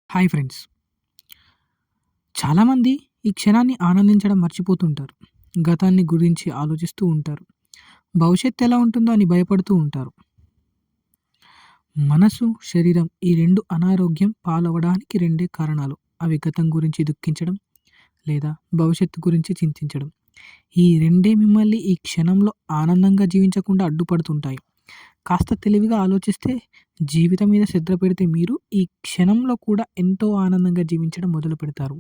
Hi friends. చాలామంది ఈ క్షణాన్ని ఆనందించడం మర్చిపోతుంటారు. గతాన్ని గురించి ఆలోచిస్తూ ఉంటారు. భవిష్యత్తు ఎలా ఉంటుందో అని భయపడుతూ ఉంటారు. మనసు, శరీరం ఈ 2 అనారోగ్యం పాలవడానికి రెండే కారణాలు. అవి గతం గురించి దుఃఖించడం లేదా భవిష్యత్తు గురించి చింతించడం. ఈ రెండే మిమ్మల్ని ఈ క్షణంలో ఆనందంగా జీవించకుండా అడ్డుపడుతుంటాయి. కాస్త తెలివిగా ఆలోచిస్తే, జీవితం మీద శ్రద్ధ పెడితే మీరు ఈ క్షణంలో కూడా ఎంతో ఆనందంగా జీవించడం మొదలుపెడతారు.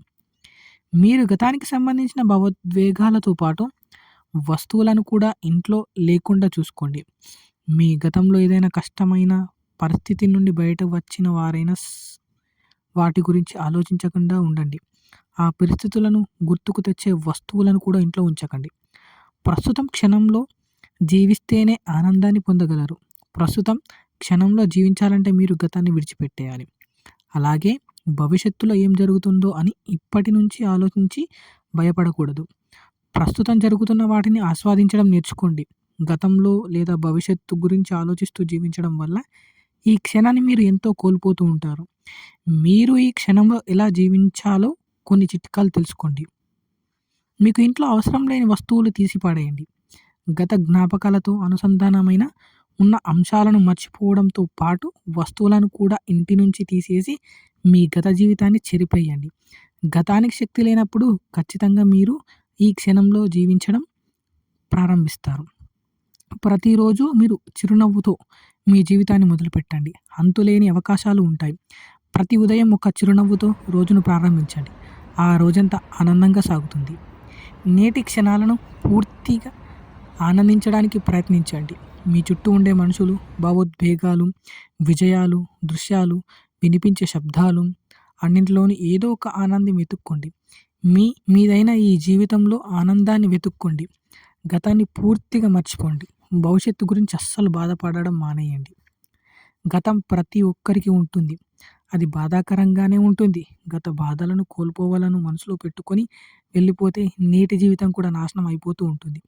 మీరు గతానికి సంబంధించిన భావోద్వేగాలతో పాటు వస్తువులను కూడా ఇంట్లో లేకుండా చూసుకోండి. మీ గతంలో ఏదైనా కష్టమైన పరిస్థితి నుండి బయట వచ్చిన వారైనా వాటి గురించి ఆలోచించకుండా ఉండండి. ఆ పరిస్థితులను గుర్తుకు తెచ్చే వస్తువులను కూడా ఇంట్లో ఉంచకండి. ప్రస్తుతం క్షణంలో జీవిస్తేనే ఆనందాన్ని పొందగలరు. ప్రస్తుతం క్షణంలో జీవించాలంటే మీరు గతాన్ని విడిచిపెట్టేయాలి. అలాగే భవిష్యత్తులో ఏం జరుగుతుందో అని ఇప్పటి నుంచి ఆలోచించి భయపడకూడదు. ప్రస్తుతం జరుగుతున్న వాటిని ఆస్వాదించడం నేర్చుకోండి. గతంలో లేదా భవిష్యత్తు గురించి ఆలోచిస్తూ జీవించడం వల్ల ఈ క్షణాన్ని మీరు ఎంతో కోల్పోతూ ఉంటారు. మీరు ఈ క్షణంలో ఎలా జీవించాలో కొన్ని చిట్కాలు తెలుసుకోండి. మీకు ఇంట్లో అవసరం లేని వస్తువులు తీసి పడేయండి. గత జ్ఞాపకాలతో అనుసంధానమైన ఉన్న అంశాలను మర్చిపోవడంతో పాటు వస్తువులను కూడా ఇంటి నుంచి తీసేసి మీ గత జీవితాన్ని చెరిపేయండి. గతానికి శక్తి లేనప్పుడు ఖచ్చితంగా మీరు ఈ క్షణంలో జీవించడం ప్రారంభిస్తారు. ప్రతిరోజు మీరు చిరునవ్వుతో మీ జీవితాన్ని మొదలుపెట్టండి. అంతులేని అవకాశాలు ఉంటాయి. ప్రతి ఉదయం ఒక చిరునవ్వుతో రోజును ప్రారంభించండి. ఆ రోజంతా ఆనందంగా సాగుతుంది. నేటి క్షణాలను పూర్తిగా ఆనందించడానికి ప్రయత్నించండి. మీ చుట్టూ ఉండే మనుషులు, భావోద్వేగాలు, విజయాలు, దృశ్యాలు, వినిపించే శబ్దాలు అన్నింటిలోని ఏదో ఒక ఆనందం వెతుక్కోండి. మీదైన ఈ జీవితంలో ఆనందాన్ని వెతుక్కోండి. గతాన్ని పూర్తిగా మర్చిపోండి. భవిష్యత్తు గురించి అస్సలు బాధపడడం మానేయండి. గతం ప్రతి ఒక్కరికి ఉంటుంది. అది బాధాకరంగానే ఉంటుంది. గత బాధలను, కోల్పోవాలను మనసులో పెట్టుకొని వెళ్ళిపోతే నేటి జీవితం కూడా నాశనం అయిపోతూ ఉంటుంది.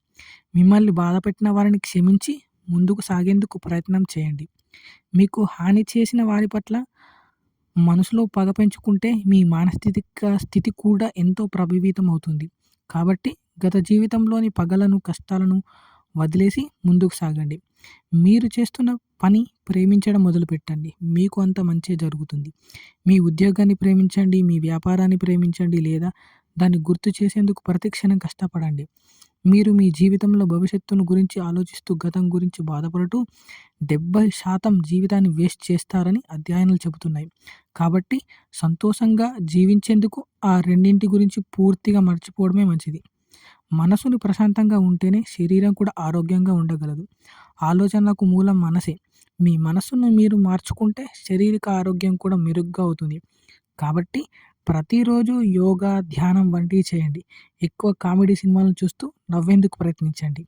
మిమ్మల్ని బాధపెట్టిన వారిని క్షమించి ముందుకు సాగేందుకు ప్రయత్నం చేయండి. మీకు హాని చేసిన వారి పట్ల మనసులో పగ పెంచుకుంటే మీ మానసిక స్థితి కూడా ఎంతో ప్రభావితం అవుతుంది. కాబట్టి గత జీవితంలోని పగలను, కష్టాలను వదిలేసి ముందుకు సాగండి. మీరు చేస్తున్న పని ప్రేమించడం మొదలుపెట్టండి. మీకు అంత మంచే జరుగుతుంది. మీ ఉద్యోగాన్ని ప్రేమించండి, మీ వ్యాపారాన్ని ప్రేమించండి లేదా దాన్ని గుర్తు చేసేందుకు ప్రతి క్షణం కష్టపడండి. మీరు మీ జీవితంలో భవిష్యత్తును గురించి ఆలోచిస్తూ గతం గురించి బాధపడుతూ 70% జీవితాన్ని వేస్ట్ చేస్తారని అధ్యయనాలు చెబుతున్నాయి. కాబట్టి సంతోషంగా జీవించేందుకు ఆ రెండింటి గురించి పూర్తిగా మర్చిపోవడమే మంచిది. మనసుని ప్రశాంతంగా ఉంటేనే శరీరం కూడా ఆరోగ్యంగా ఉండగలదు. ఆలోచనలకు మూలం మనసే. మీ మనస్సును మీరు మార్చుకుంటే శారీరక ఆరోగ్యం కూడా మెరుగ్గా అవుతుంది. కాబట్టి ప్రతిరోజు యోగా, ధ్యానం వంటివి చేయండి. ఎక్కువ కామెడీ సినిమాలను చూస్తూ నవ్వేందుకు ప్రయత్నించండి.